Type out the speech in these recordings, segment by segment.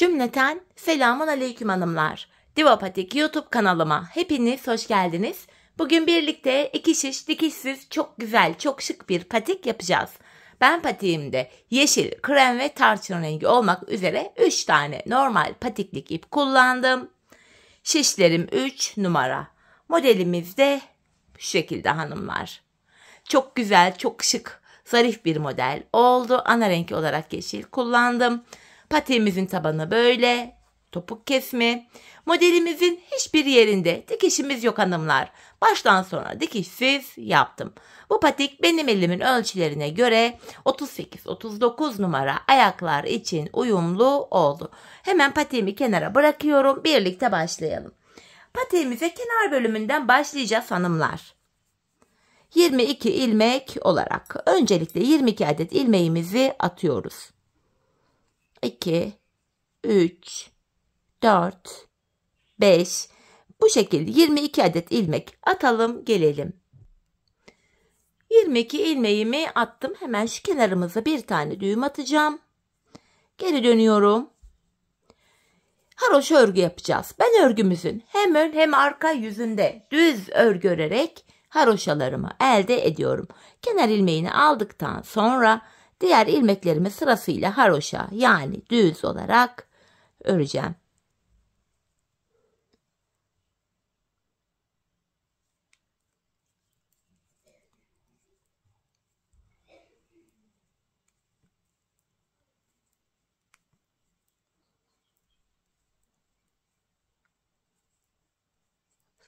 Cümleten selamun aleyküm hanımlar. Divapatik YouTube kanalıma hepiniz hoş geldiniz. Bugün birlikte 2 şiş dikişsiz çok güzel, çok şık bir patik yapacağız. Ben patiğimde yeşil, krem ve tarçın rengi olmak üzere 3 tane normal patiklik ip kullandım. Şişlerim 3 numara. Modelimiz de bu şekilde hanımlar. Çok güzel, çok şık, zarif bir model oldu. Ana renk olarak yeşil kullandım. Patiğimizin tabanı böyle, topuk kesmi. Modelimizin hiçbir yerinde dikişimiz yok hanımlar. Baştan sona dikişsiz yaptım. Bu patik benim elimin ölçülerine göre 38-39 numara ayaklar için uyumlu oldu. Hemen patiğimi kenara bırakıyorum. Birlikte başlayalım. Patiğimize kenar bölümünden başlayacağız hanımlar. 22 ilmek olarak öncelikle 22 adet ilmeğimizi atıyoruz. 2, 3, 4, 5. Bu şekilde 22 adet ilmek atalım gelelim. 22 ilmeğimi attım. Hemen şu kenarımıza bir tane düğüm atacağım. Geri dönüyorum. Haroşa örgü yapacağız. Ben örgümüzün hem ön hem arka yüzünde düz örgü örerek haroşalarımı elde ediyorum. Kenar ilmeğini aldıktan sonra diğer ilmeklerimi sırasıyla haroşa yani düz olarak öreceğim.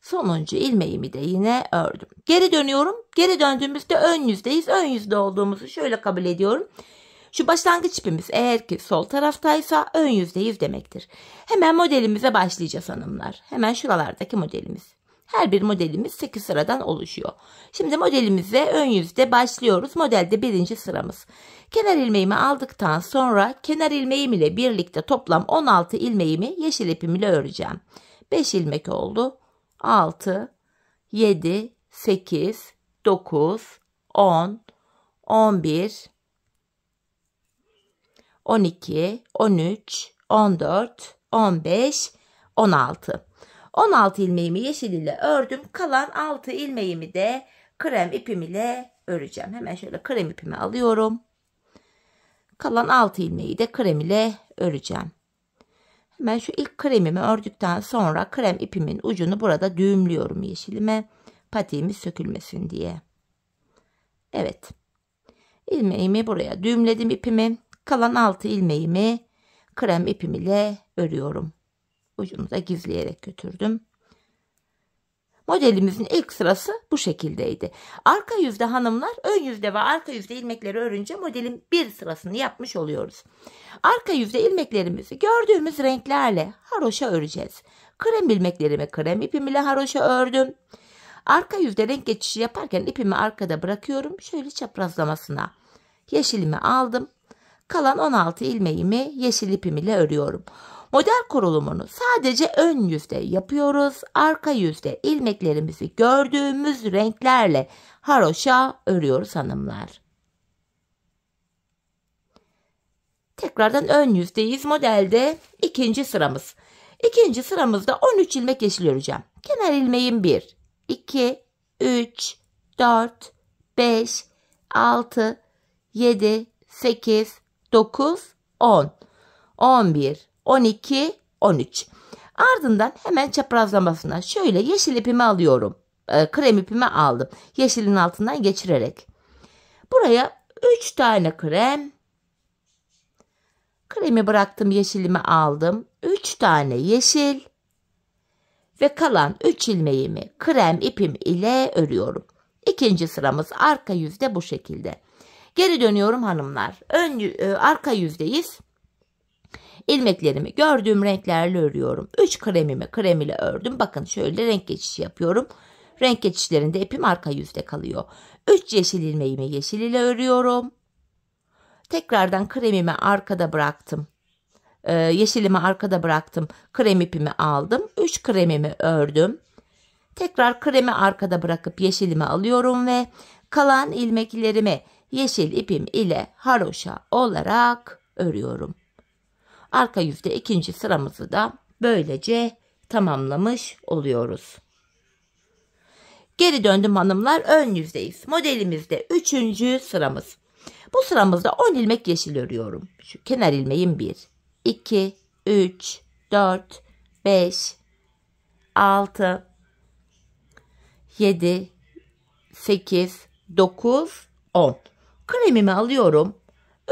Sonuncu ilmeğimi de yine ördüm. Geri dönüyorum. Geri döndüğümüzde ön yüzdeyiz. Ön yüzde olduğumuzu şöyle kabul ediyorum. Şu başlangıç ipimiz eğer ki sol taraftaysa ön yüzdeyiz demektir. Hemen modelimize başlayacağız hanımlar. Hemen şuralardaki modelimiz. Her bir modelimiz 8 sıradan oluşuyor. Şimdi modelimize ön yüzde başlıyoruz. Modelde birinci sıramız. Kenar ilmeğimi aldıktan sonra kenar ilmeğim ile birlikte toplam 16 ilmeğimi yeşil ipim ile öreceğim. 5 ilmek oldu. 6, 7, 8, 9, 10, 11, 12, 13, 14, 15, 16. 16 ilmeğimi yeşil ile ördüm. Kalan 6 ilmeğimi de krem ipim ile öreceğim. Hemen şöyle krem ipimi alıyorum. Kalan 6 ilmeği de krem ile öreceğim. Hemen şu ilk kremimi ördükten sonra krem ipimin ucunu burada düğümlüyorum yeşilime. Patiğimiz sökülmesin diye. Evet. İlmeğimi buraya düğümledim ipimi. Kalan 6 ilmeğimi krem ipim ile örüyorum. Ucunu da gizleyerek götürdüm. Modelimizin ilk sırası bu şekildeydi. Arka yüzde hanımlar ön yüzde ve arka yüzde ilmekleri örünce modelin bir sırasını yapmış oluyoruz. Arka yüzde ilmeklerimizi gördüğümüz renklerle haroşa öreceğiz. Krem ilmeklerimi krem ipim ile haroşa ördüm. Arka yüzde renk geçişi yaparken ipimi arkada bırakıyorum. Şöyle çaprazlamasına yeşilimi aldım. Kalan 16 ilmeğimi yeşil ipim ile örüyorum. Model kurulumunu sadece ön yüzde yapıyoruz. Arka yüzde ilmeklerimizi gördüğümüz renklerle haroşa örüyoruz hanımlar. Tekrardan ön yüzdeyiz. Modelde ikinci sıramız. İkinci sıramızda 13 ilmek yeşil öreceğim. Kenar ilmeğim 1, 2, 3, 4, 5, 6, 7, 8, 9, 10, 11, 12, 13. Ardından hemen çaprazlamasına şöyle yeşil ipimi alıyorum. Krem ipimi aldım. Yeşilin altından geçirerek. Buraya 3 tane krem. Kremi bıraktım, yeşilimi aldım. 3 tane yeşil. Ve kalan 3 ilmeğimi krem ipim ile örüyorum. İkinci sıramız arka yüzde bu şekilde. Geri dönüyorum hanımlar. Arka yüzdeyiz. İlmeklerimi gördüğüm renklerle örüyorum. 3 kremimi krem ile ördüm. Bakın şöyle renk geçişi yapıyorum. Renk geçişlerinde ipim arka yüzde kalıyor. 3 yeşil ilmeğimi yeşil ile örüyorum. Tekrardan kremimi arkada bıraktım. Yeşilimi arkada bıraktım. Krem ipimi aldım. 3 kremimi ördüm. Tekrar kremi arkada bırakıp yeşilimi alıyorum ve kalan ilmeklerimi yeşil ipim ile haroşa olarak örüyorum. Arka yüzde ikinci sıramızı da böylece tamamlamış oluyoruz. Geri döndüm hanımlar, ön yüzdeyiz. Modelimizde 3. sıramız. Bu sıramızda 10 ilmek yeşil örüyorum. Şu kenar ilmeğim 1, 2, 3, 4, 5, 6, 7, 8, 9, 10. Kremimi alıyorum.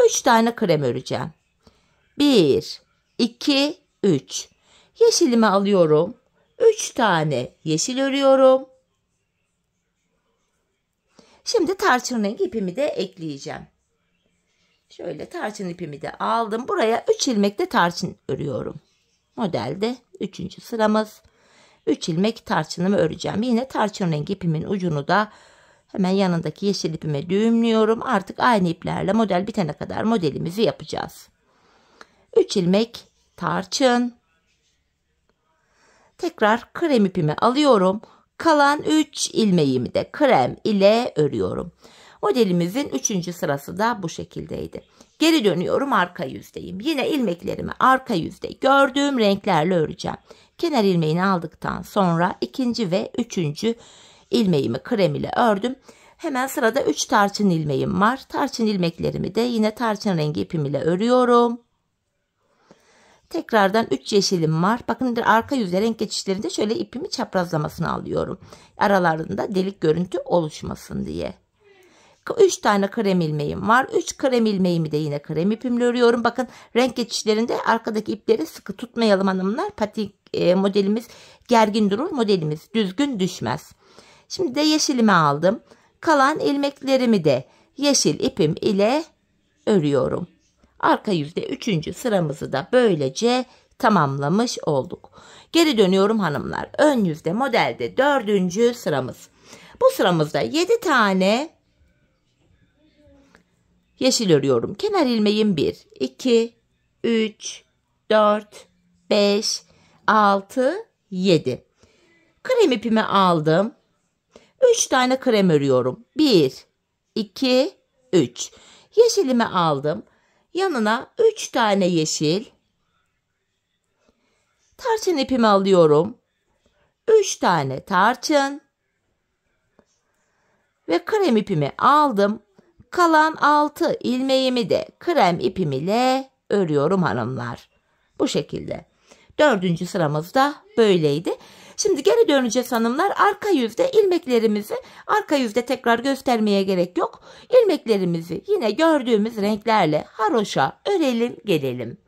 3 tane krem öreceğim. 1, 2, 3. Yeşilimi alıyorum. 3 tane yeşil örüyorum. Şimdi tarçın rengi ipimi de ekleyeceğim. Şöyle tarçın ipimi de aldım. Buraya 3 ilmek de tarçın örüyorum. Modelde 3. sıramız. 3 ilmek tarçınımı öreceğim. Yine tarçın rengi ipimin ucunu da hemen yanındaki yeşil ipime düğümlüyorum. Artık aynı iplerle model bitene kadar modelimizi yapacağız. 3 ilmek tarçın. Tekrar krem ipimi alıyorum. Kalan 3 ilmeğimi de krem ile örüyorum. Modelimizin 3. sırası da bu şekildeydi. Geri dönüyorum, arka yüzdeyim. Yine ilmeklerimi arka yüzde gördüğüm renklerle öreceğim. Kenar ilmeğini aldıktan sonra 2. ve 3. ilmeğimi krem ile ördüm. Hemen sırada 3 tarçın ilmeğim var. Tarçın ilmeklerimi de yine tarçın rengi ipim ile örüyorum. Tekrardan 3 yeşilim var. Bakın arka yüzde renk geçişlerinde şöyle ipimi çaprazlamasına alıyorum. Aralarında delik görüntü oluşmasın diye. 3 tane krem ilmeğim var. 3 krem ilmeğimi de yine krem ipimle örüyorum. Bakın renk geçişlerinde arkadaki ipleri sıkı tutmayalım hanımlar. Patik modelimiz gergin durur. Modelimiz düzgün düşmez. Şimdi de yeşilimi aldım. Kalan ilmeklerimi de yeşil ipim ile örüyorum. Arka yüzde 3. sıramızı da böylece tamamlamış olduk. Geri dönüyorum hanımlar. Ön yüzde modelde 4. sıramız. Bu sıramızda 7 tane yeşil örüyorum. Kenar ilmeğim 1, 2, 3, 4, 5, 6, 7. Krem ipimi aldım. 3 tane krem örüyorum. 1, 2, 3. Yeşilimi aldım. Yanına 3 tane yeşil. Tarçın ipimi alıyorum. 3 tane tarçın. Ve krem ipimi aldım. Kalan 6 ilmeğimi de krem ipim ile örüyorum hanımlar. Bu şekilde. 4. sıramızda böyleydi. Şimdi geri döneceğiz hanımlar. Arka yüzde ilmeklerimizi arka yüzde tekrar göstermeye gerek yok. İlmeklerimizi yine gördüğümüz renklerle haroşa örelim gelelim.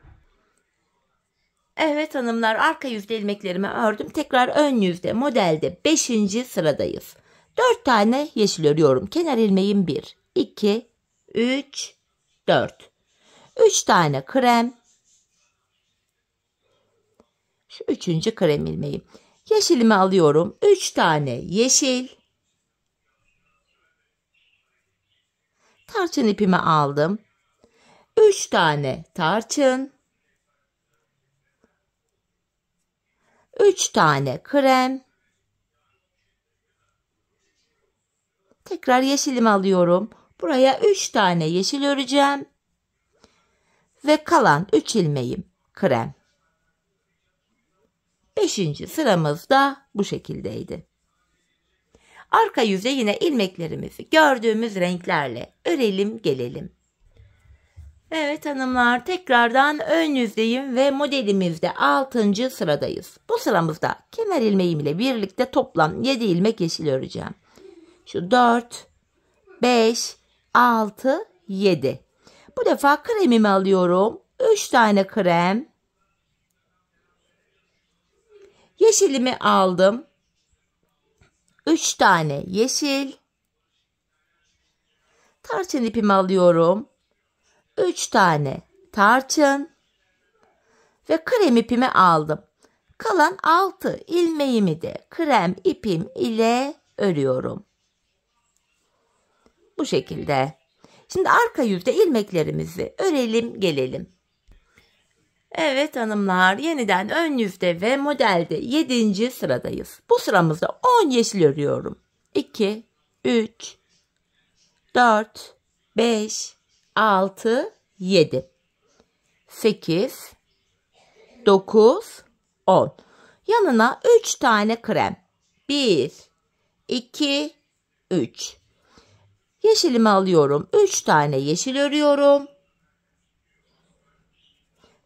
Evet hanımlar, arka yüzde ilmeklerimi ördüm. Tekrar ön yüzde modelde 5. sıradayız. 4 tane yeşil örüyorum. Kenar ilmeğim 1, 2, 3, 4. 3 tane krem. Şu 3. krem ilmeğim. Yeşilimi alıyorum. 3 tane yeşil. Tarçın ipimi aldım. 3 tane tarçın. 3 tane krem. Tekrar yeşilimi alıyorum. Buraya 3 tane yeşil öreceğim. Ve kalan 3 ilmeğim krem. 5. sıramız da bu şekildeydi. Arka yüze yine ilmeklerimizi gördüğümüz renklerle örelim gelelim. Evet hanımlar, tekrardan ön yüzdeyim ve modelimizde 6. sıradayız. Bu sıramızda kenar ilmeğim ile birlikte toplam 7 ilmek yeşil öreceğim. Şu 4, 5, 6, 7. Bu defa kremimi alıyorum. 3 tane krem. Yeşilimi aldım. 3 tane yeşil. Tarçın ipimi alıyorum. 3 tane tarçın. Ve krem ipimi aldım. Kalan 6 ilmeğimi de krem ipim ile örüyorum. Bu şekilde. Şimdi arka yüzde ilmeklerimizi örelim gelelim. Evet hanımlar, yeniden ön yüzde ve modelde 7. sıradayız. Bu sıramızda 10 yeşil örüyorum. 2, 3, 4, 5, 6, 7, 8, 9, 10. Yanına 3 tane krem. 1, 2, 3. Yeşilimi alıyorum. 3 tane yeşil örüyorum.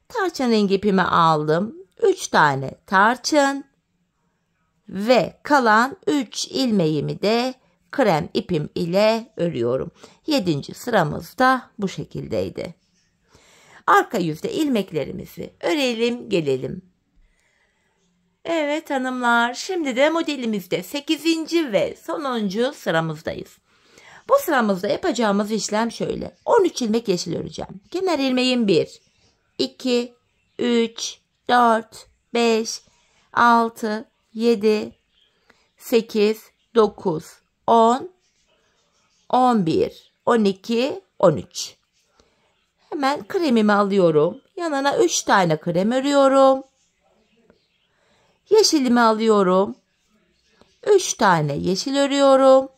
Tarçın rengi ipimi aldım. 3 tane tarçın. Ve kalan 3 ilmeğimi de krem ipim ile örüyorum. 7. sıramız da bu şekildeydi. Arka yüzde ilmeklerimizi örelim gelelim. Evet hanımlar, şimdi de modelimizde 8. ve sonuncu sıramızdayız. Bu sıramızda yapacağımız işlem şöyle. 13 ilmek yeşil öreceğim. Kenar ilmeğim 1, 2, 3, 4, 5, 6, 7, 8, 9, 10, 11, 12, 13. Hemen kremimi alıyorum. Yanına 3 tane krem örüyorum. Yeşilimi alıyorum. 3 tane yeşil örüyorum.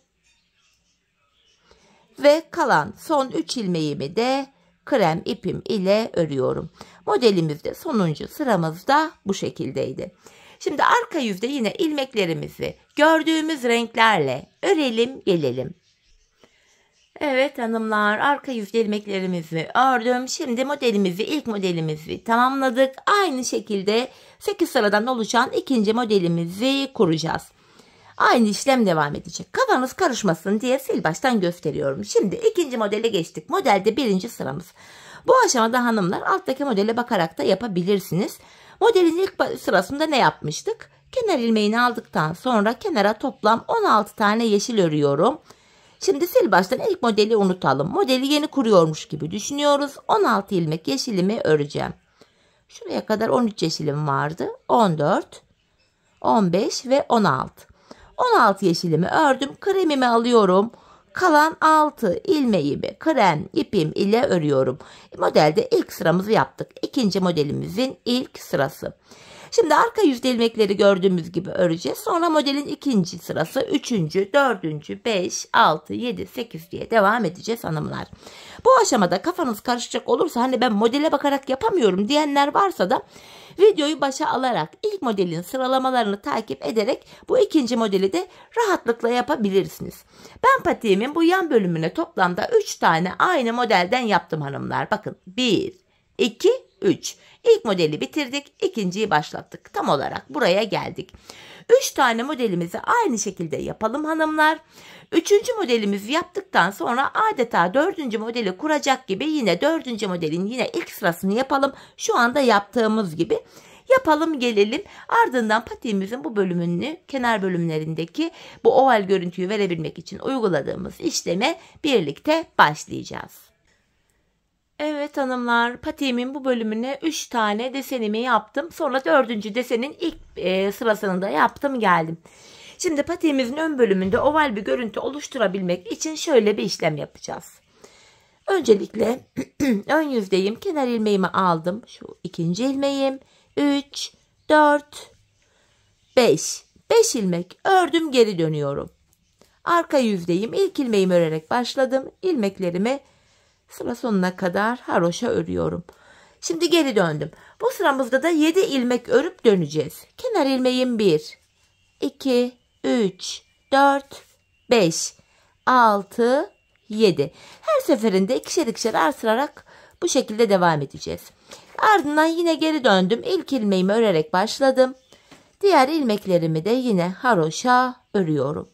Ve kalan son 3 ilmeğimi de krem ipim ile örüyorum. Modelimizde sonuncu sıramızda bu şekildeydi. Şimdi arka yüzde yine ilmeklerimizi gördüğümüz renklerle örelim gelelim. Evet hanımlar, arka yüzde ilmeklerimizi ördüm. Şimdi ilk modelimizi tamamladık. Aynı şekilde 8 sıradan oluşan ikinci modelimizi kuracağız. Aynı işlem devam edecek. Kafanız karışmasın diye sil baştan gösteriyorum. Şimdi ikinci modele geçtik. Modelde 1. sıramız. Bu aşamada hanımlar alttaki modele bakarak da yapabilirsiniz. Modelin ilk sırasında ne yapmıştık? Kenar ilmeğini aldıktan sonra kenara toplam 16 tane yeşil örüyorum. Şimdi sil baştan ilk modeli unutalım. Modeli yeni kuruyormuş gibi düşünüyoruz. 16 ilmek yeşilimi öreceğim. Şuraya kadar 13 yeşilim vardı. 14, 15 ve 16. 16 yeşilimi ördüm. Kremimi alıyorum. Kalan 6 ilmeğimi krem ipim ile örüyorum. Modelde ilk sıramızı yaptık. İkinci modelimizin ilk sırası. Şimdi arka yüzde ilmekleri gördüğümüz gibi öreceğiz. Sonra modelin ikinci sırası, 3. 4. 5, 6, 7, 8 diye devam edeceğiz hanımlar. Bu aşamada kafanız karışacak olursa hani ben modele bakarak yapamıyorum diyenler varsa da videoyu başa alarak ilk modelin sıralamalarını takip ederek bu ikinci modeli de rahatlıkla yapabilirsiniz. Ben patiğimin bu yan bölümüne toplamda 3 tane aynı modelden yaptım hanımlar. Bakın 1, 2, 3. İlk modeli bitirdik, ikinciyi başlattık. Tam olarak buraya geldik. 3 tane modelimizi aynı şekilde yapalım hanımlar. 3. modelimizi yaptıktan sonra adeta 4. modeli kuracak gibi yine 4. modelin yine ilk sırasını yapalım. Şu anda yaptığımız gibi yapalım gelelim. Ardından patiğimizin bu bölümünü, kenar bölümlerindeki bu oval görüntüyü verebilmek için uyguladığımız işleme birlikte başlayacağız. Evet hanımlar, patiğimin bu bölümüne 3 tane desenimi yaptım. Sonra 4. desenin ilk sırasını da yaptım geldim. Şimdi patiğimizin ön bölümünde oval bir görüntü oluşturabilmek için şöyle bir işlem yapacağız. Öncelikle ön yüzdeyim. Kenar ilmeğimi aldım. Şu ikinci ilmeğim. 3, 4, 5. 5 ilmek ördüm, geri dönüyorum. Arka yüzdeyim. İlk ilmeğimi örerek başladım. İlmeklerimi sıra sonuna kadar haroşa örüyorum. Şimdi geri döndüm. Bu sıramızda da 7 ilmek örüp döneceğiz. Kenar ilmeğim 1, 2, 3, 4, 5, 6, 7. Her seferinde ikişer ikişer artırarak bu şekilde devam edeceğiz. Ardından yine geri döndüm. İlk ilmeğimi örerek başladım. Diğer ilmeklerimi de yine haroşa örüyorum.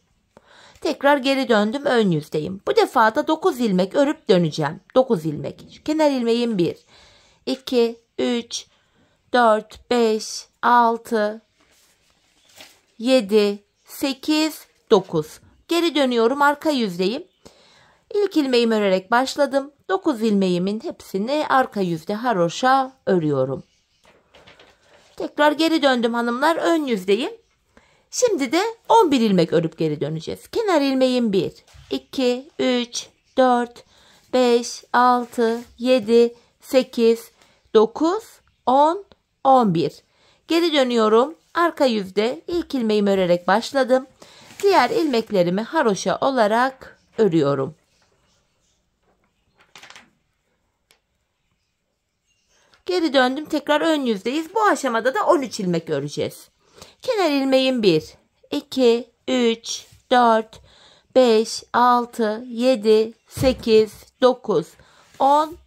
Tekrar geri döndüm, ön yüzdeyim. Bu defa da 9 ilmek örüp döneceğim. 9 ilmek. Kenar ilmeğim 1, 2, 3, 4, 5, 6, 7, 8, 9. Geri dönüyorum, arka yüzdeyim. İlk ilmeğimi örerek başladım. 9 ilmeğimin hepsini arka yüzde haroşa örüyorum. Tekrar geri döndüm hanımlar, ön yüzdeyim. Şimdi de 11 ilmek örüp geri döneceğiz. Kenar ilmeğim 1, 2, 3, 4, 5, 6, 7, 8, 9, 10, 11. Geri dönüyorum. Arka yüzde ilk ilmeğimi örerek başladım. Diğer ilmeklerimi haroşa olarak örüyorum. Geri döndüm, tekrar ön yüzdeyiz. Bu aşamada da 13 ilmek öreceğiz. Kenar ilmeğim 1, 2, 3, 4, 5, 6, 7, 8, 9, 10,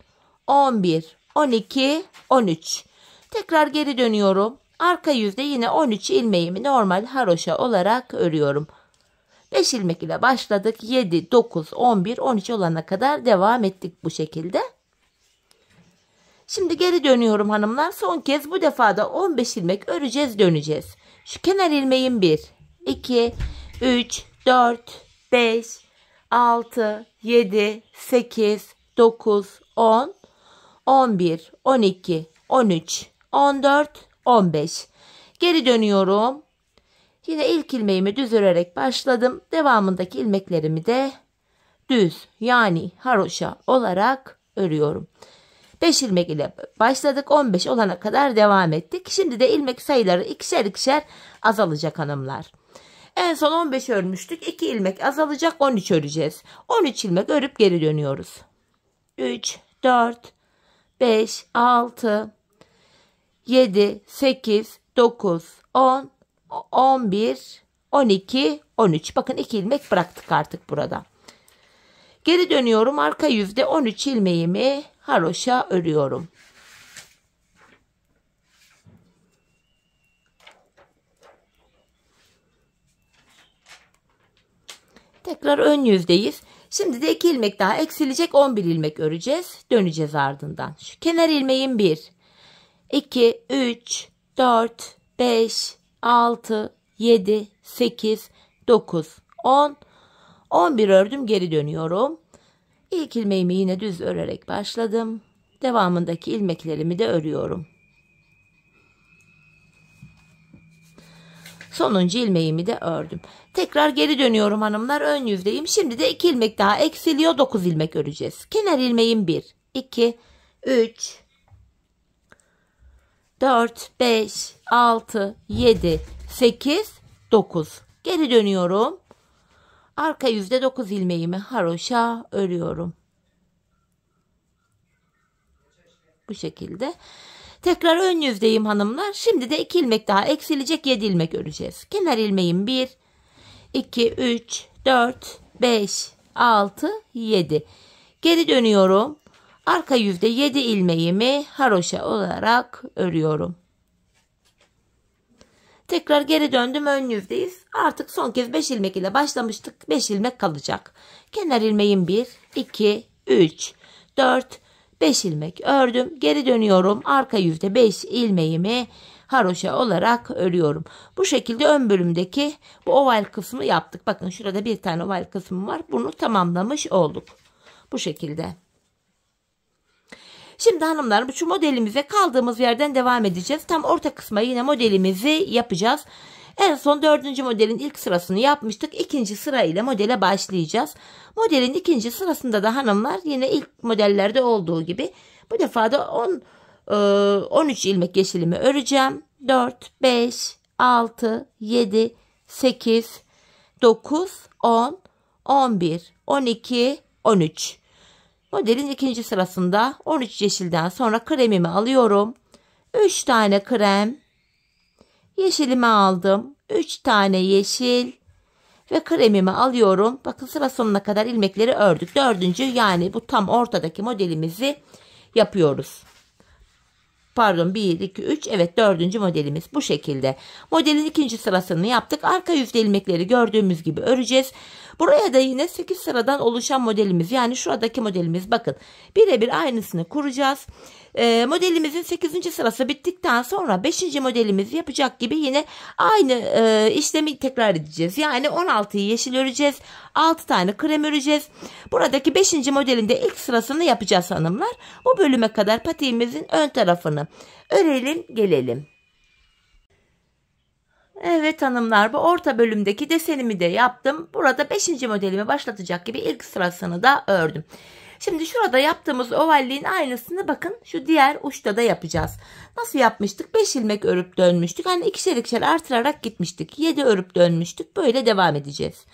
11, 12, 13. Tekrar geri dönüyorum. Arka yüzde yine 13 ilmeğimi normal haroşa olarak örüyorum. 5 ilmek ile başladık. 7, 9, 11, 13 olana kadar devam ettik bu şekilde. Şimdi geri dönüyorum hanımlar. Son kez bu defa da 15 ilmek öreceğiz, döneceğiz. Şu kenar ilmeğim 1, 2, 3, 4, 5, 6, 7, 8, 9, 10, 11, 12, 13, 14, 15. Geri dönüyorum. Yine ilk ilmeğimi düz örerek başladım. Devamındaki ilmeklerimi de düz yani haroşa olarak örüyorum. 5 ilmek ile başladık. 15 olana kadar devam ettik. Şimdi de ilmek sayıları ikişer ikişer azalacak hanımlar. En son 15 örmüştük. 2 ilmek azalacak. 13 öreceğiz. 13 ilmek örüp geri dönüyoruz. 3, 4, 5, 6, 7, 8, 9, 10, 11, 12, 13. Bakın 2 ilmek bıraktık artık burada. Geri dönüyorum. Arka yüzde 13 ilmeğimi haroşa örüyorum. Tekrar ön yüzdeyiz. Şimdi de 2 ilmek daha eksilecek, 11 ilmek öreceğiz. Döneceğiz ardından. Şu kenar ilmeğim 1, 2, 3, 4, 5, 6, 7, 8, 9, 10, 11 ördüm, geri dönüyorum. İlk ilmeğimi yine düz örerek başladım. Devamındaki ilmeklerimi de örüyorum. Sonuncu ilmeğimi de ördüm. Tekrar geri dönüyorum hanımlar. Ön yüzdeyim. Şimdi de 2 ilmek daha eksiliyor. 9 ilmek öreceğiz. Kenar ilmeğim 1, 2, 3, 4, 5, 6, 7, 8, 9. Geri dönüyorum. Arka yüzde 9 ilmeğimi haroşa örüyorum. Bu şekilde. Tekrar ön yüzdeyim hanımlar. Şimdi de 2 ilmek daha eksilecek, 7 ilmek öreceğiz. Kenar ilmeğim 1, 2, 3, 4, 5, 6, 7. Geri dönüyorum. Arka yüzde 7 ilmeğimi haroşa olarak örüyorum. Tekrar geri döndüm, ön yüzdeyiz. Artık son kez 5 ilmek ile başlamıştık. 5 ilmek kalacak. Kenar ilmeğim 1, 2, 3, 4, 5 ilmek ördüm. Geri dönüyorum. Arka yüzde 5 ilmeğimi haroşa olarak örüyorum. Bu şekilde ön bölümdeki bu oval kısmı yaptık. Bakın şurada bir tane oval kısmı var. Bunu tamamlamış olduk. Bu şekilde. Şimdi hanımlar şu modelimize kaldığımız yerden devam edeceğiz. Tam orta kısma yine modelimizi yapacağız. En son 4. modelin ilk sırasını yapmıştık. 2. sıra ile modele başlayacağız. Modelin 2. sırasında da hanımlar yine ilk modellerde olduğu gibi bu defa da 13 ilmek yeşilimi öreceğim. 4, 5, 6, 7, 8, 9, 10, 11, 12, 13. Modelin 2. sırasında 13 yeşilden sonra kremimi alıyorum. 3 tane krem. Yeşilimi aldım. 3 tane yeşil. Ve kremimi alıyorum. Bakın sıra sonuna kadar ilmekleri ördük. 4. yani bu tam ortadaki modelimizi yapıyoruz. Pardon 1, 2, 3. Evet 4. modelimiz bu şekilde. Modelin 2. sırasını yaptık. Arka yüzde ilmekleri gördüğümüz gibi öreceğiz. Buraya da yine 8 sıradan oluşan modelimiz, yani şuradaki modelimiz, bakın birebir aynısını kuracağız. Modelimizin 8. sırası bittikten sonra 5. modelimizi yapacak gibi yine aynı işlemi tekrar edeceğiz. Yani 16'yı yeşil öreceğiz. 6 tane krem öreceğiz. Buradaki 5. modelin de ilk sırasını yapacağız hanımlar. Bu bölüme kadar patiğimizin ön tarafını örelim gelelim. Evet hanımlar, bu orta bölümdeki desenimi de yaptım. Burada 5. modelimi başlatacak gibi ilk sırasını da ördüm. Şimdi şurada yaptığımız ovalliğin aynısını bakın şu diğer uçta da yapacağız. Nasıl yapmıştık? 5 ilmek örüp dönmüştük. Hani ikişer ikişer artırarak gitmiştik. 7 örüp dönmüştük. Böyle devam edeceğiz.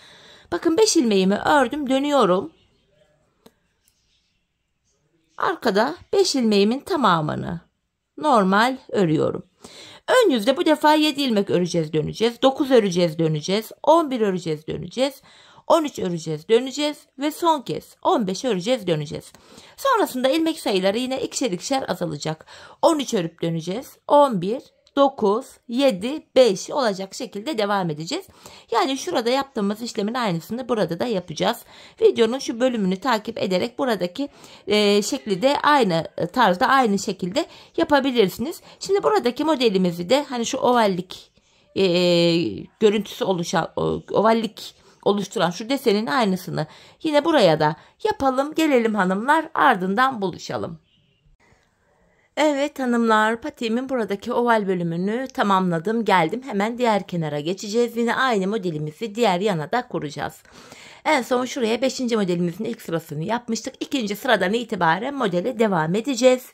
Bakın 5 ilmeğimi ördüm, dönüyorum. Arkada 5 ilmeğimin tamamını normal örüyorum. Ön yüzde bu defa 7 ilmek öreceğiz, döneceğiz. 9 öreceğiz, döneceğiz. 11 öreceğiz, döneceğiz. 13 öreceğiz, döneceğiz ve son kez 15 öreceğiz, döneceğiz. Sonrasında ilmek sayıları yine ikişer ikişer azalacak. 13 örüp döneceğiz. 11, 9, 7, 5 olacak şekilde devam edeceğiz. Yani şurada yaptığımız işlemin aynısını burada da yapacağız. Videonun şu bölümünü takip ederek buradaki şekli de aynı tarzda, aynı şekilde yapabilirsiniz. Şimdi buradaki modelimizi de hani şu ovallik görüntüsü oluşan, ovallik oluşturan şu desenin aynısını yine buraya da yapalım. Gelelim hanımlar, ardından buluşalım. Evet hanımlar, patiğimin buradaki oval bölümünü tamamladım. Geldim, hemen diğer kenara geçeceğiz. Yine aynı modelimizi diğer yana da kuracağız. En son şuraya 5. modelimizin ilk sırasını yapmıştık. 2. sıradan itibaren modele devam edeceğiz.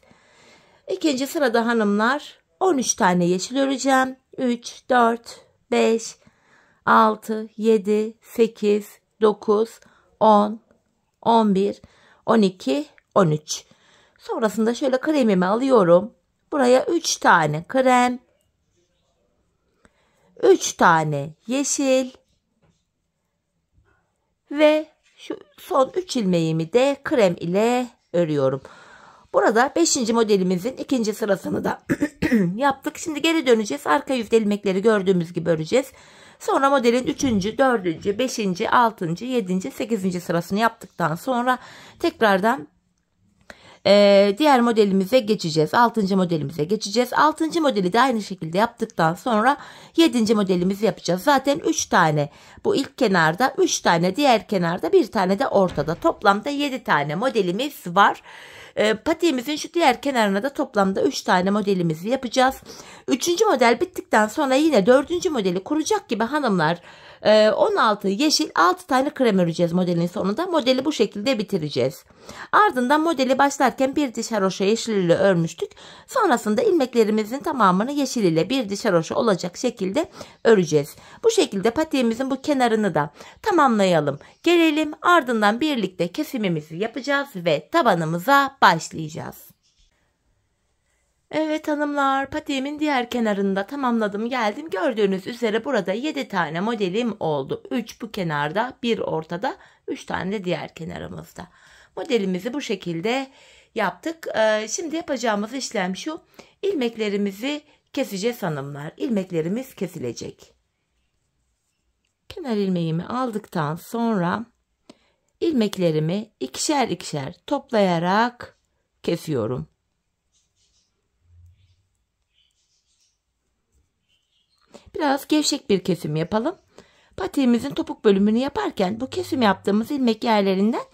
2. sırada hanımlar 13 tane yeşil öreceğim. 3, 4, 5, 6, 7, 8, 9, 10, 11, 12, 13. Sonrasında şöyle kremimi alıyorum. Buraya 3 tane krem, 3 tane yeşil ve şu son 3 ilmeğimi de krem ile örüyorum. Burada 5. modelimizin 2. sırasını da yaptık. Şimdi geri döneceğiz. Arka yüzde ilmekleri gördüğümüz gibi öreceğiz. Sonra modelin 3., 4., 5., 6., 7., 8. sırasını yaptıktan sonra tekrardan diğer modelimize geçeceğiz. 6. modelimize geçeceğiz. 6. modeli de aynı şekilde yaptıktan sonra 7. modelimizi yapacağız. Zaten 3 tane bu ilk kenarda, 3 tane diğer kenarda, 1 tane de ortada. Toplamda 7 tane modelimiz var. Patiğimizin şu diğer kenarına da toplamda 3 tane modelimizi yapacağız. 3. model bittikten sonra yine 4. modeli kuracak gibi hanımlar 16 yeşil, 6 tane krem öreceğiz modelin sonunda. Modeli bu şekilde bitireceğiz. Ardından modeli başlarken bir diş haroşa yeşil ile örmüştük. Sonrasında ilmeklerimizin tamamını yeşil ile bir diş haroşa olacak şekilde öreceğiz. Bu şekilde patiğimizin bu kenarını da tamamlayalım. Gelelim, ardından birlikte kesimimizi yapacağız ve tabanımıza başlayacağız. Evet hanımlar, patiğimin diğer kenarında tamamladım, geldim. Gördüğünüz üzere burada 7 tane modelim oldu. 3 bu kenarda, 1 ortada, 3 tane de diğer kenarımızda. Modelimizi bu şekilde yaptık. Şimdi yapacağımız işlem şu: ilmeklerimizi keseceğiz hanımlar. İlmeklerimiz kesilecek. Kenar ilmeğimi aldıktan sonra ilmeklerimi ikişer ikişer toplayarak kesiyorum. Biraz gevşek bir kesim yapalım. Patiğimizin topuk bölümünü yaparken bu kesim yaptığımız ilmek yerlerinden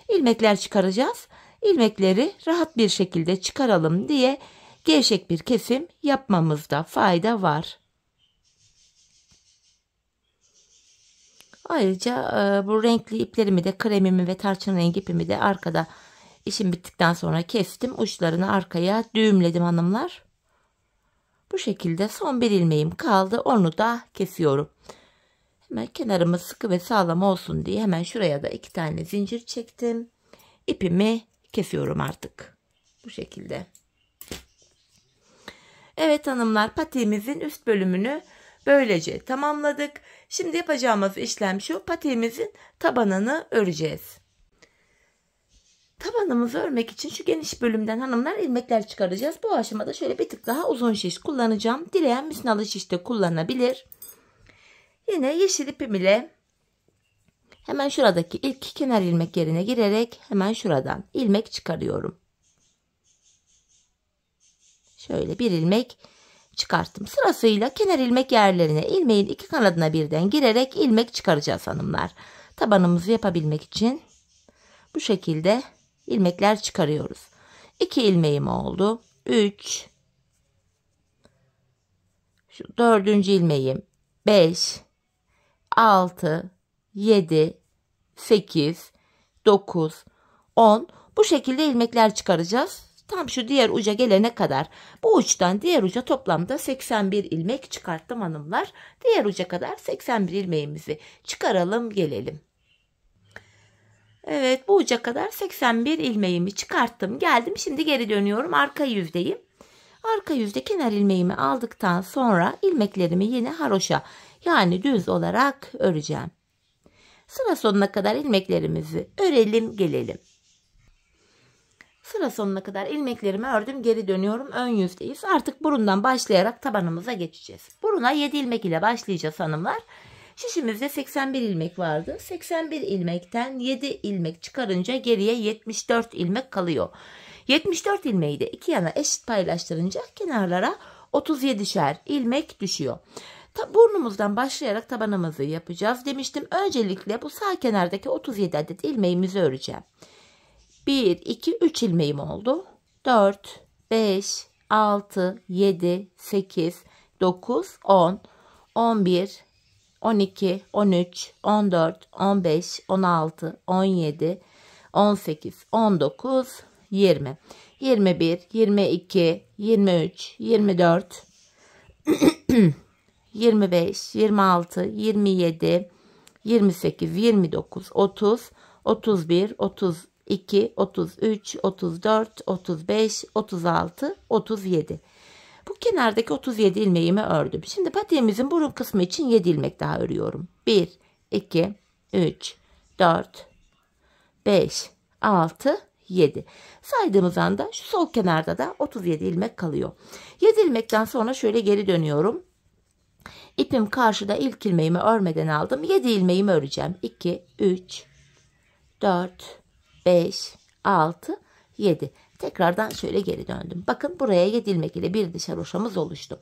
ilmekler çıkaracağız. İlmekleri rahat bir şekilde çıkaralım diye gevşek bir kesim yapmamızda fayda var. Ayrıca bu renkli iplerimi de, kremimi ve tarçın rengi ipimi de arkada işim bittikten sonra kestim. Uçlarını arkaya düğümledim hanımlar. Bu şekilde son bir ilmeğim kaldı. Onu da kesiyorum. Hemen kenarımız sıkı ve sağlam olsun diye hemen şuraya da 2 tane zincir çektim. İpimi kesiyorum artık. Bu şekilde. Evet hanımlar, patiğimizin üst bölümünü böylece tamamladık. Şimdi yapacağımız işlem şu: patiğimizin tabanını öreceğiz. Tabanımızı örmek için şu geniş bölümden hanımlar ilmekler çıkaracağız. Bu aşamada şöyle bir tık daha uzun şiş kullanacağım. Dileyen misinalı şiş de kullanabilir. Yine yeşil ipim ile hemen şuradaki ilk kenar ilmek yerine girerek hemen şuradan ilmek çıkarıyorum. Şöyle bir ilmek çıkarttım. Sırasıyla kenar ilmek yerlerine ilmeğin 2 kanadına birden girerek ilmek çıkaracağız hanımlar. Tabanımızı yapabilmek için bu şekilde ilmekler çıkarıyoruz. 2 ilmeğim oldu. 3, şu 4. ilmeğim, 5, 6, 7, 8, 9, 10. Bu şekilde ilmekler çıkaracağız. Tam şu diğer uca gelene kadar. Bu uçtan diğer uca toplamda 81 ilmek çıkarttım hanımlar. Diğer uca kadar 81 ilmeğimizi çıkaralım, gelelim. Evet, bu uca kadar 81 ilmeğimi çıkarttım, geldim. Şimdi geri dönüyorum, arka yüzdeyim. Arka yüzde kenar ilmeğimi aldıktan sonra ilmeklerimi yine haroşa yani düz olarak öreceğim. Sıra sonuna kadar ilmeklerimizi örelim gelelim. Sıra sonuna kadar ilmeklerimi ördüm, geri dönüyorum, ön yüzdeyiz. Artık burundan başlayarak tabanımıza geçeceğiz. Buruna 7 ilmek ile başlayacağız hanımlar. Şişimizde 81 ilmek vardı. 81 ilmekten 7 ilmek çıkarınca geriye 74 ilmek kalıyor. 74 ilmeği de iki yana eşit paylaştırınca kenarlara 37'şer ilmek düşüyor. Burnumuzdan başlayarak tabanımızı yapacağız demiştim. Öncelikle bu sağ kenardaki 37 adet ilmeğimizi öreceğim. 1, 2, 3 ilmeğim oldu. 4, 5, 6, 7, 8, 9, 10, 11, 12, 13, 14, 15, 16, 17, 18, 19, 20, 21, 22, 23, 24, 25, 26, 27, 28, 29, 30, 31, 32, 33, 34, 35, 36, 37. Bu kenardaki 37 ilmeğimi ördüm. Şimdi patiğimizin burun kısmı için 7 ilmek daha örüyorum. 1, 2, 3, 4, 5, 6, 7. Saydığımız anda şu sol kenarda da 37 ilmek kalıyor. 7 ilmekten sonra şöyle geri dönüyorum. İpim karşıda, ilk ilmeğimi örmeden aldım. 7 ilmeğimi öreceğim. 2, 3, 4, 5, 6, 7. Tekrardan şöyle geri döndüm. Bakın buraya 7 ilmek ile bir diş haroşamız oluştu.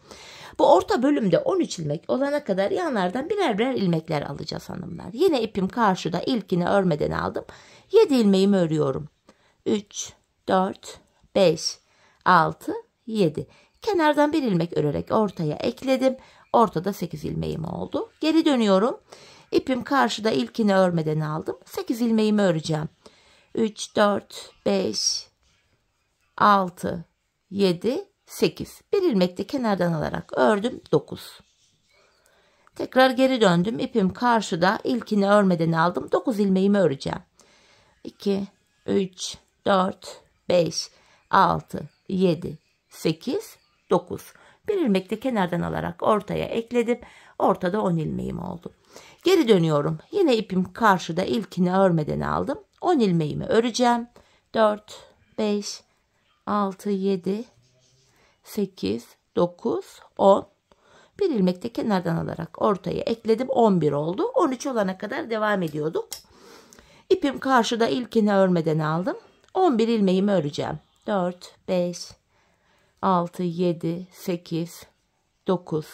Bu orta bölümde 13 ilmek olana kadar yanlardan birer ilmekler alacağız hanımlar. Yine ipim karşıda, ilkini örmeden aldım. 7 ilmeğimi örüyorum. 3, 4, 5, 6, 7. Kenardan bir ilmek örerek ortaya ekledim. Ortada 8 ilmeğim oldu. Geri dönüyorum. İpim karşıda, ilkini örmeden aldım. 8 ilmeğimi öreceğim. 3, 4, 5, 6, 7, 8. Bir ilmek de kenardan alarak ördüm. 9. Tekrar geri döndüm. İpim karşıda, ilkini örmeden aldım. 9 ilmeğimi öreceğim. 2, 3, 4, 5, 6, 7, 8, 9. Bir ilmek de kenardan alarak ortaya ekledim. Ortada 10 ilmeğim oldu. Geri dönüyorum. Yine ipim karşıda, ilkini örmeden aldım. 10 ilmeğimi öreceğim. 4, 5, 6, 7, 8, 9, 10. Bir ilmek de kenardan alarak ortaya ekledim. 11 oldu. 13 olana kadar devam ediyorduk. İpim karşıda, ilkini örmeden aldım. 11 ilmeğimi öreceğim. 4, 5, 6, 7, 8, 9,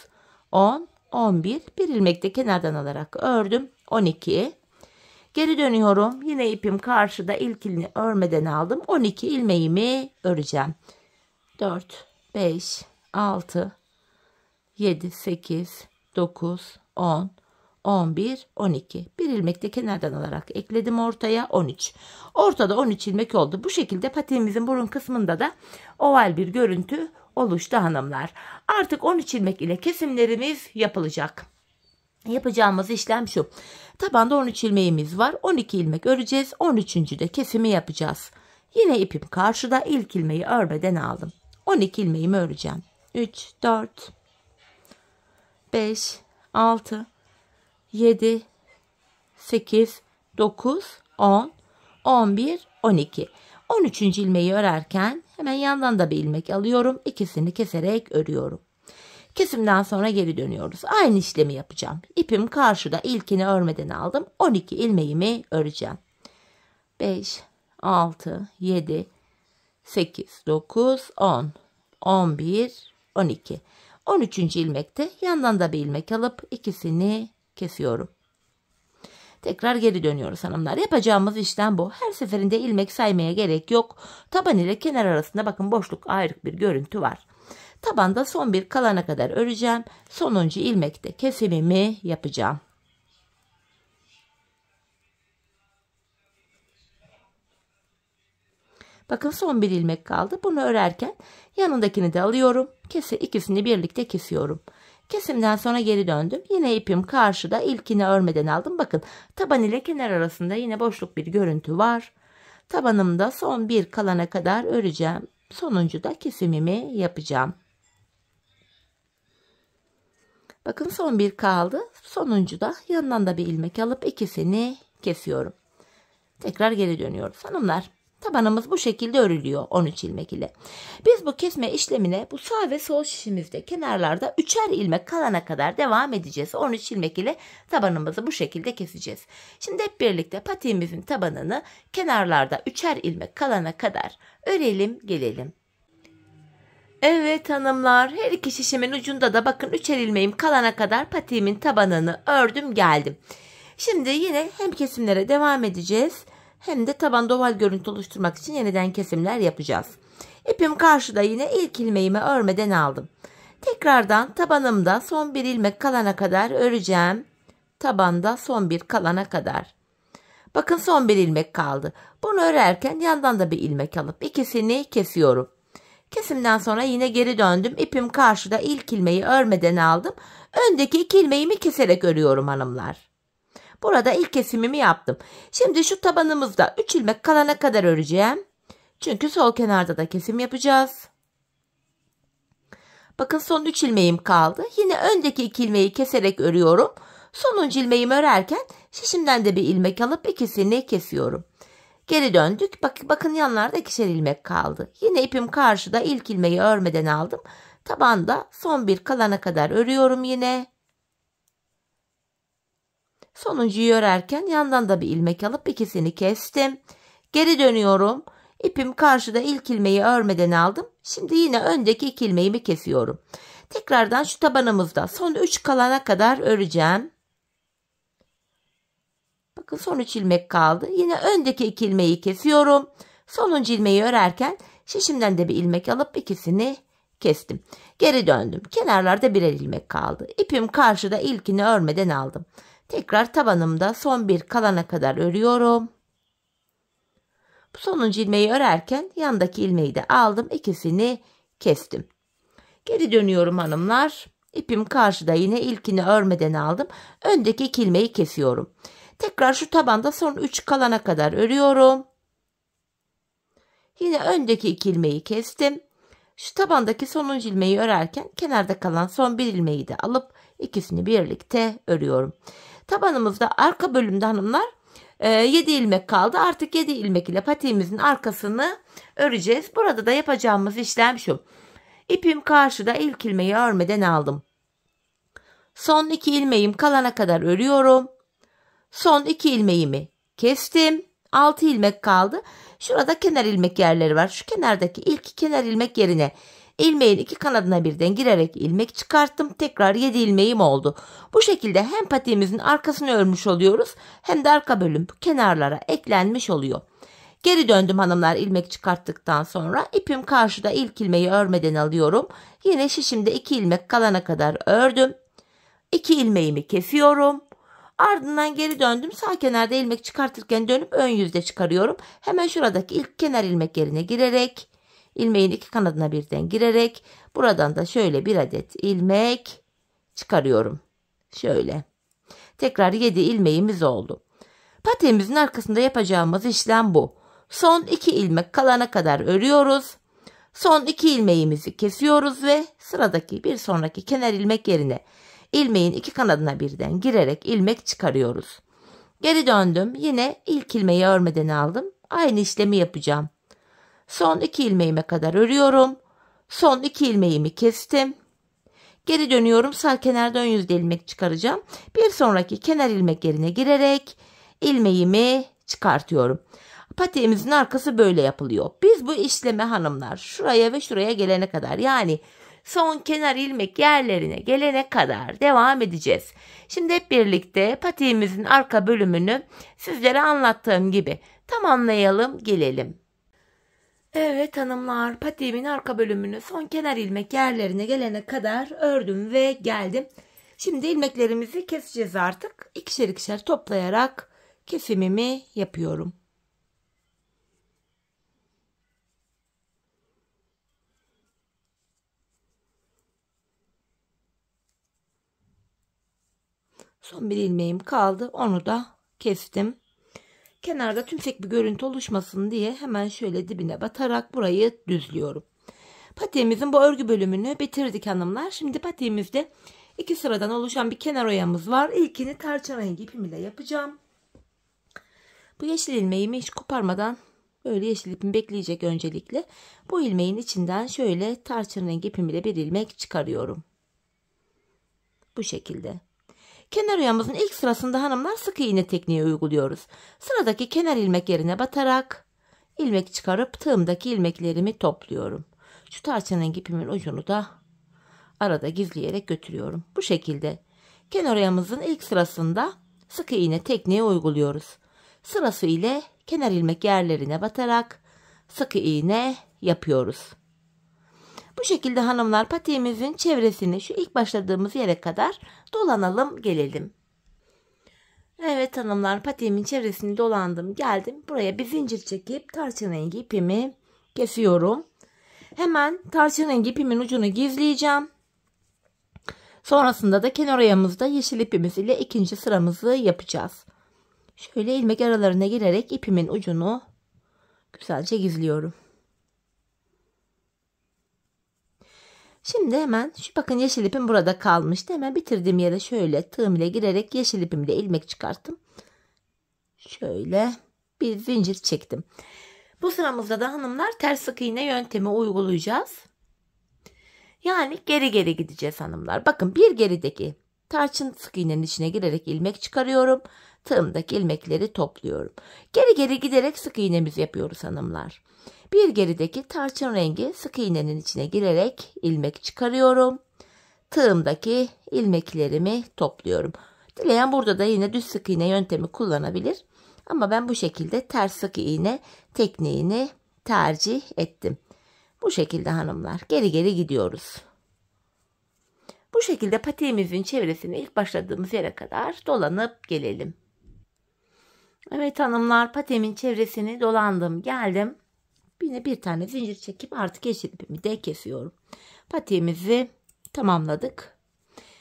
10, 11. Bir ilmek de kenardan alarak ördüm. 12. Geri dönüyorum. Yine ipim karşıda, ilkini örmeden aldım. 12 ilmeğimi öreceğim. 4, 5, 6, 7, 8, 9, 10, 11, 12. Bir ilmek de kenardan alarak ekledim ortaya. 13. Ortada 13 ilmek oldu. Bu şekilde patiğimizin burun kısmında da oval bir görüntü oluştu hanımlar. Artık 13 ilmek ile kesimlerimiz yapılacak. Yapacağımız işlem şu. Tabanda 13 ilmeğimiz var. 12 ilmek öreceğiz. 13. de kesimi yapacağız. Yine ipim karşıda, ilk ilmeği örmeden aldım. 12 ilmeğimi öreceğim. 3, 4, 5, 6, 7, 8, 9, 10, 11, 12. 13. ilmeği örerken hemen yandan da bir ilmek alıyorum. İkisini keserek örüyorum. Kesimden sonra geri dönüyoruz. Aynı işlemi yapacağım. İpim karşıda, ilkini örmeden aldım. 12 ilmeğimi öreceğim. 5, 6, 7, 8, 9, 10, 11, 12. 13. ilmekte yandan da bir ilmek alıp ikisini kesiyorum. Tekrar geri dönüyoruz hanımlar. Yapacağımız işlem bu. Her seferinde ilmek saymaya gerek yok. Taban ile kenar arasında bakın boşluk, ayrık bir görüntü var. Tabanda son bir kalana kadar öreceğim. Sonuncu ilmekte kesimimi yapacağım. Bakın son bir ilmek kaldı. Bunu örerken yanındakini de alıyorum. İkisini birlikte kesiyorum. Kesimden sonra geri döndüm. Yine ipim karşıda, ilkini örmeden aldım. Bakın taban ile kenar arasında yine boşluk bir görüntü var. Tabanımda son bir kalana kadar öreceğim. Sonuncu da kesimimi yapacağım. Bakın son bir kaldı. Sonuncu da yanından da bir ilmek alıp ikisini kesiyorum. Tekrar geri dönüyoruz. Hanımlar, tabanımız bu şekilde örülüyor 13 ilmek ile. Biz bu kesme işlemine bu sağ ve sol şişimizde kenarlarda 3'er ilmek kalana kadar devam edeceğiz. 13 ilmek ile tabanımızı bu şekilde keseceğiz. Şimdi hep birlikte patiğimizin tabanını kenarlarda 3'er ilmek kalana kadar örelim gelelim. Evet hanımlar, her iki şişimin ucunda da bakın 3'er ilmeğim kalana kadar patiğimin tabanını ördüm geldim. Şimdi yine hem kesimlere devam edeceğiz hem de tabanda oval görüntü oluşturmak için yeniden kesimler yapacağız. İpim karşıda, yine ilk ilmeğimi örmeden aldım. Tekrardan tabanımda son bir ilmek kalana kadar öreceğim. Tabanda son bir kalana kadar. Bakın son bir ilmek kaldı. Bunu örerken yandan da bir ilmek alıp ikisini kesiyorum. Kesimden sonra yine geri döndüm. İpim karşıda, ilk ilmeği örmeden aldım. Öndeki iki ilmeğimi keserek örüyorum hanımlar. Burada ilk kesimimi yaptım. Şimdi şu tabanımızda 3 ilmek kalana kadar öreceğim. Çünkü sol kenarda da kesim yapacağız. Bakın son 3 ilmeğim kaldı. Yine öndeki 2 ilmeği keserek örüyorum. Sonuncu ilmeğimi örerken şişimden de bir ilmek alıp ikisini kesiyorum. Geri döndük. Bakın yanlarda 2'şer ilmek kaldı. Yine ipim karşıda, ilk ilmeği örmeden aldım. Tabanda son bir kalana kadar örüyorum yine. Sonuncuyu örerken yandan da bir ilmek alıp ikisini kestim. Geri dönüyorum. İpim karşıda, ilk ilmeği örmeden aldım. Şimdi yine öndeki 2 ilmeğimi kesiyorum. Tekrardan şu tabanımızda son 3 kalana kadar öreceğim. Bakın son 3 ilmek kaldı. Yine öndeki 2 ilmeği kesiyorum. Sonuncu ilmeği örerken şişimden de bir ilmek alıp ikisini kestim. Geri döndüm. Kenarlarda birer ilmek kaldı. İpim karşıda, ilkini örmeden aldım. Tekrar tabanımda son bir kalana kadar örüyorum. Bu sonuncu ilmeği örerken yandaki ilmeği de aldım. İkisini kestim. Geri dönüyorum hanımlar. İpim karşıda, yine ilkini örmeden aldım. Öndeki 2 ilmeği kesiyorum. Tekrar şu tabanda son 3 kalana kadar örüyorum. Yine öndeki 2 ilmeği kestim. Şu tabandaki sonuncu ilmeği örerken kenarda kalan son bir ilmeği de alıp ikisini birlikte örüyorum. Tabanımızda arka bölümde hanımlar 7 ilmek kaldı. Artık 7 ilmek ile patiğimizin arkasını öreceğiz. Burada da yapacağımız işlem şu. İpim karşıda, ilk ilmeği örmeden aldım. Son 2 ilmeğim kalana kadar örüyorum. Son 2 ilmeğimi kestim. 6 ilmek kaldı. Şurada kenar ilmek yerleri var. Şu kenardaki ilk kenar ilmek yerine ilmeğin 2 kanadına birden girerek ilmek çıkarttım. Tekrar 7 ilmeğim oldu. Bu şekilde hem patiğimizin arkasını örmüş oluyoruz hem de arka bölüm kenarlara eklenmiş oluyor. Geri döndüm hanımlar ilmek çıkarttıktan sonra. İpim karşıda, ilk ilmeği örmeden alıyorum. Yine şişimde 2 ilmek kalana kadar ördüm. 2 ilmeğimi kesiyorum. Ardından geri döndüm. Sağ kenarda ilmek çıkartırken dönüp ön yüzde çıkarıyorum. Hemen şuradaki ilk kenar ilmek yerine girerek, ilmeğin 2 kanadına birden girerek buradan da şöyle bir adet ilmek çıkarıyorum. Şöyle. Tekrar 7 ilmeğimiz oldu. Patiğimizin arkasında yapacağımız işlem bu. Son 2 ilmek kalana kadar örüyoruz. Son 2 ilmeğimizi kesiyoruz ve sıradaki bir sonraki kenar ilmek yerine ilmeğin 2 kanadına birden girerek ilmek çıkarıyoruz. Geri döndüm. Yine ilk ilmeği örmeden aldım. Aynı işlemi yapacağım. Son 2 ilmeğime kadar örüyorum. Son 2 ilmeğimi kestim. Geri dönüyorum. Sağ kenarda ön yüzde ilmek çıkaracağım. Bir sonraki kenar ilmek yerine girerek ilmeğimi çıkartıyorum. Patiğimizin arkası böyle yapılıyor. Biz bu işlemi hanımlar şuraya ve şuraya gelene kadar, yani son kenar ilmek yerlerine gelene kadar devam edeceğiz. Şimdi hep birlikte patiğimizin arka bölümünü sizlere anlattığım gibi tamamlayalım gelelim. Evet hanımlar, patiğimin arka bölümünü son kenar ilmek yerlerine gelene kadar ördüm ve geldim. Şimdi ilmeklerimizi keseceğiz artık. İkişer ikişer toplayarak kesimimi yapıyorum. Son bir ilmeğim kaldı. Onu da kestim. kenarda tümsek bir görüntü oluşmasın diye hemen şöyle dibine batarak burayı düzlüyorum. Patiğimizin bu örgü bölümünü bitirdik hanımlar. Şimdi patiğimizde 2 sıradan oluşan bir kenar oyamız var. İlkini tarçın rengi ipim ile yapacağım. Bu yeşil ilmeğimi hiç koparmadan böyle yeşil ipim bekleyecek öncelikle. Bu ilmeğin içinden şöyle tarçın rengi ipim ile bir ilmek çıkarıyorum. Bu şekilde. Kenar oyamızın ilk sırasında hanımlar sık iğne tekniği uyguluyoruz. Sıradaki kenar ilmek yerine batarak ilmek çıkarıp tığımdaki ilmeklerimi topluyorum. Şu tarçın rengi ipimin ucunu da arada gizleyerek götürüyorum. Bu şekilde kenar oyamızın ilk sırasında sık iğne tekniği uyguluyoruz. Sırası ile kenar ilmek yerlerine batarak sık iğne yapıyoruz. Bu şekilde hanımlar patiğimizin çevresini şu ilk başladığımız yere kadar dolanalım gelelim. Evet hanımlar, patiğimin çevresini dolandım geldim. Buraya bir zincir çekip tarçın rengi ipimi kesiyorum. Hemen tarçın rengi ipimin ucunu gizleyeceğim. Sonrasında da kenar oyamızda yeşil ipimiz ile ikinci sıramızı yapacağız. Şöyle ilmek aralarına girerek ipimin ucunu güzelce gizliyorum. Şimdi hemen şu bakın yeşil ipim burada kalmıştı. Hemen bitirdiğim yere şöyle tığım ile girerek yeşil ipimle ilmek çıkarttım. Şöyle bir zincir çektim. Bu sıramızda da hanımlar ters sık iğne yöntemi uygulayacağız. Yani geri geri gideceğiz hanımlar. Bakın bir gerideki tarçın sık iğnenin içine girerek ilmek çıkarıyorum. Tığımdaki ilmekleri topluyorum. Geri geri giderek sık iğnemizi yapıyoruz hanımlar. Bir gerideki tarçın rengi sık iğnenin içine girerek ilmek çıkarıyorum. Tığımdaki ilmeklerimi topluyorum. Dileyen burada da yine düz sık iğne yöntemi kullanabilir. Ama ben bu şekilde ters sık iğne tekniğini tercih ettim. Bu şekilde hanımlar geri geri gidiyoruz. Bu şekilde patiğimizin çevresini ilk başladığımız yere kadar dolanıp gelelim. Evet hanımlar, patiğimin çevresini dolandım geldim. Yine bir tane zincir çekip artık yeşil ipimi de kesiyorum. Patiğimizi tamamladık.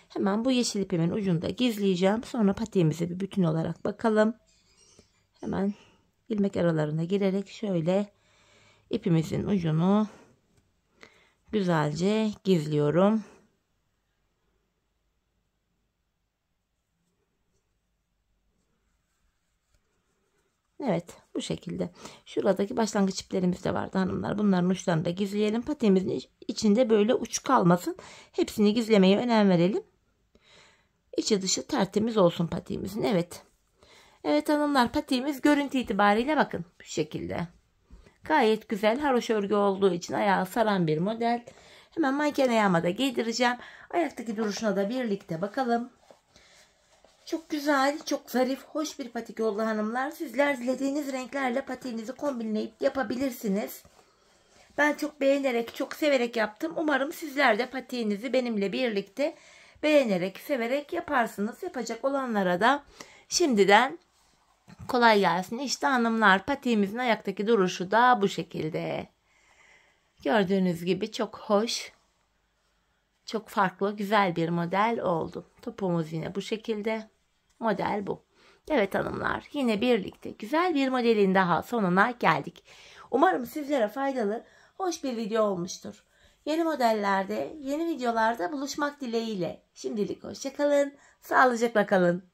Hemen bu yeşil ipimin ucunda gizleyeceğim. Sonra patiğimize bir bütün olarak bakalım. Hemen ilmek aralarına girerek şöyle ipimizin ucunu güzelce gizliyorum. Evet, bu şekilde. Şuradaki başlangıç iplerimiz de vardı hanımlar. Bunların uçlarını da gizleyelim. Patiğimizin içinde böyle uç kalmasın. Hepsini gizlemeye önem verelim. İçi dışı tertemiz olsun patiğimizin. Evet. Evet hanımlar, patiğimiz görüntü itibariyle bakın bu şekilde. Gayet güzel, haroşa örgü olduğu için ayağı saran bir model. Hemen manken ayağıma da giydireceğim. Ayaktaki duruşuna da birlikte bakalım. Çok güzel, çok zarif, hoş bir patik oldu hanımlar. Sizler dilediğiniz renklerle patiğinizi kombinleyip yapabilirsiniz. Ben çok beğenerek, çok severek yaptım. Umarım sizler de patiğinizi benimle birlikte beğenerek, severek yaparsınız. Yapacak olanlara da şimdiden kolay gelsin. İşte hanımlar, patiğimizin ayaktaki duruşu da bu şekilde. Gördüğünüz gibi çok hoş, çok farklı, güzel bir model oldu. Topumuz yine bu şekilde. Model bu. Evet hanımlar, yine birlikte güzel bir modelin daha sonuna geldik. Umarım sizlere faydalı, hoş bir video olmuştur. Yeni modellerde, yeni videolarda buluşmak dileğiyle. Şimdilik hoşça kalın, sağlıcakla kalın.